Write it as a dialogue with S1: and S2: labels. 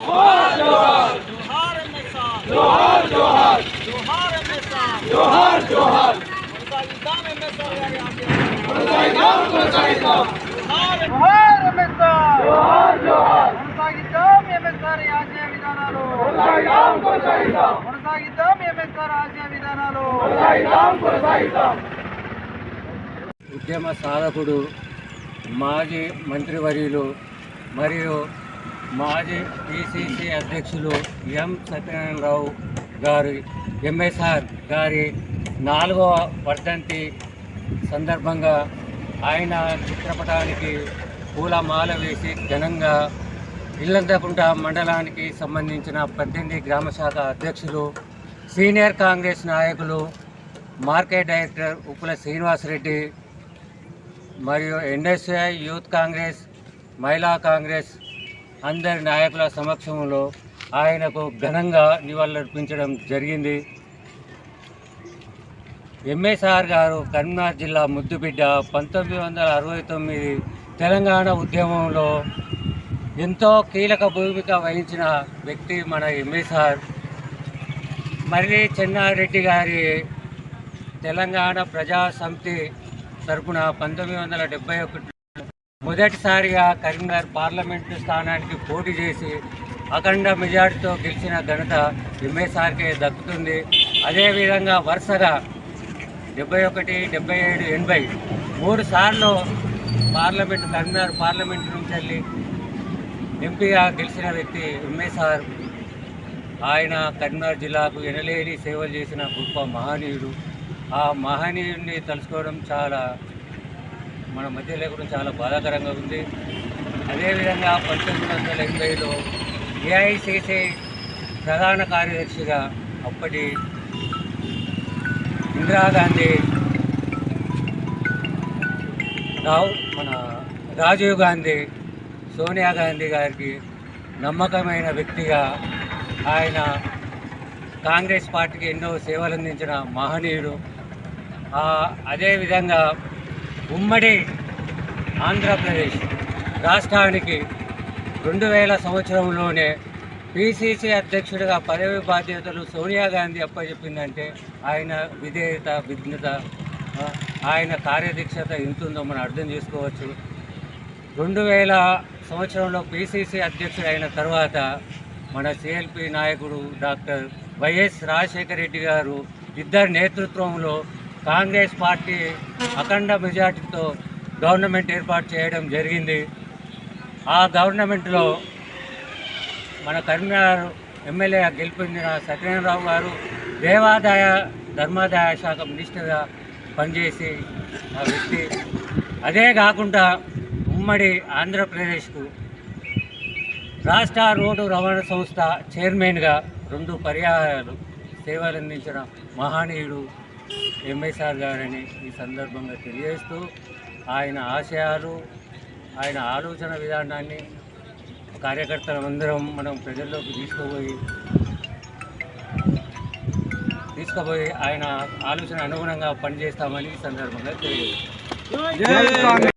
S1: जोहार जोहार जोहार एमएसआर जोहार जोहार जोहार एमएसआर जोहार जोहार కొనసాగిద్దాం एमएसआर గారి ఆశయాలను కొనసాగిద్దాం जोहार एमएसआर जोहार जोहार కొనసాగిద్దాం एमएसआर ఆశయ విధానాలు కొనసాగిద్దాం एमएसआर ఆశయ విధానాలు కొనసాగిద్దాం
S2: ఉద్యమ సాధకుడు మాజీ మంత్రివర్యులు మరియు మాజీ పిసిసి అధ్యక్షులు ఎం సత్యనారాయణరావు గారి ఎంఎస్ఆర్ గారి 4వ వర్ధంతి సందర్భంగా ఆయన చిత్రపటానికి పూలమాల వేసి ఘనంగా ఇల్లంతకుంట మండలానికి సంబంధించిన 18 గ్రామ శాఖ అధ్యక్షులు సీనియర్ కాంగ్రెస్ నాయకులు మార్కెట్ డైరెక్టర్ ఉప్పుల శ్రీనివాసరెడ్డి మరియు ఎన్ఎస్ఐ యూత్ కాంగ్రెస్ మహిళా కాంగ్రెస్ అందరి నాయకుల సమక్షంలో ఆయనకు ఘనంగా నివాళులర్పించడం జరిగింది. ఎంఎస్ఆర్ గారు కరీంనగర్ జిల్లా ముద్దుబిడ్డ. 1969 తెలంగాణ ఉద్యమంలో ఎంతో కీలక భూమిక వహించిన వ్యక్తి మన ఎంఎస్ఆర్. మర్రి చెన్నారెడ్డి గారి తెలంగాణ ప్రజా సమితి తరపున 1971 మొదటిసారిగా కరీంనగర్ పార్లమెంటు స్థానానికి పోటీ చేసి అఖండ మెజార్టీతో గెలిచిన ఘనత ఎంఎస్ఆర్కే దక్కుతుంది. అదేవిధంగా వరుసగా 71, 77, 80 3 సార్లు కరీంనగర్ పార్లమెంటు నుంచి వెళ్ళి ఎంపీగా గెలిచిన వ్యక్తి ఎంఎస్ఆర్. ఆయన కరీంనగర్ జిల్లాకు ఎనలేని సేవలు చేసిన గొప్ప మహనీయుడు. ఆ మహనీయుడిని తలుచుకోవడం మన మధ్య లేకుండా చాలా బాధాకరంగా ఉంది. అదేవిధంగా 1980లో ఏఐసిసి ప్రధాన కార్యదర్శిగా అప్పటి ఇందిరాగాంధీ రాజీవ్ గాంధీ, సోనియా గాంధీ గారికి నమ్మకమైన వ్యక్తిగా ఆయన కాంగ్రెస్ పార్టీకి ఎన్నో సేవలు అందించిన మహనీయుడు. అదేవిధంగా ఉమ్మడి ఆంధ్రప్రదేశ్ రాష్ట్రానికి 2000 సంవత్సరంలోనే పిసిసి అధ్యక్షుడిగా పదవి బాధ్యతలు సోనియా గాంధీ అప్పచెప్పిందంటే ఆయన విధేయత, విఘ్నత, ఆయన కార్యదీక్షత ఎంతుందో మనం అర్థం చేసుకోవచ్చు. 2000 సంవత్సరంలో పిసిసి అధ్యక్షుడు అయిన తర్వాత మన సిఎల్పి నాయకుడు డాక్టర్ వైఎస్ రాజశేఖర రెడ్డి గారు ఇద్దరి నేతృత్వంలో కాంగ్రెస్ పార్టీ అఖండ మెజార్టీతో గవర్నమెంట్ ఏర్పాటు చేయడం జరిగింది. ఆ గవర్నమెంట్లో మన కరీంనగర్ ఎమ్మెల్యే గెలుపొందిన సత్యనారాయణరావు గారు దేవాదాయ ధర్మాదాయ శాఖ మినిస్టర్గా పనిచేసి ఆ వ్యక్తి. అదే కాకుండా ఉమ్మడి ఆంధ్రప్రదేశ్కు రాష్ట్ర రోడ్డు రవాణా సంస్థ చైర్మన్గా 2 పర్యాయాలు సేవలు అందించిన మహనీయుడు ఎంఎస్ఆర్ గారని ఈ సందర్భంగా తెలియజేస్తూ ఆయన ఆశయాలు, ఆయన ఆలోచన విధానాన్ని కార్యకర్తలందరం మనం ప్రజల్లోకి తీసుకుపోయి ఆయన ఆలోచన అనుగుణంగా పనిచేస్తామని ఈ సందర్భంగా తెలియజేస్తాం.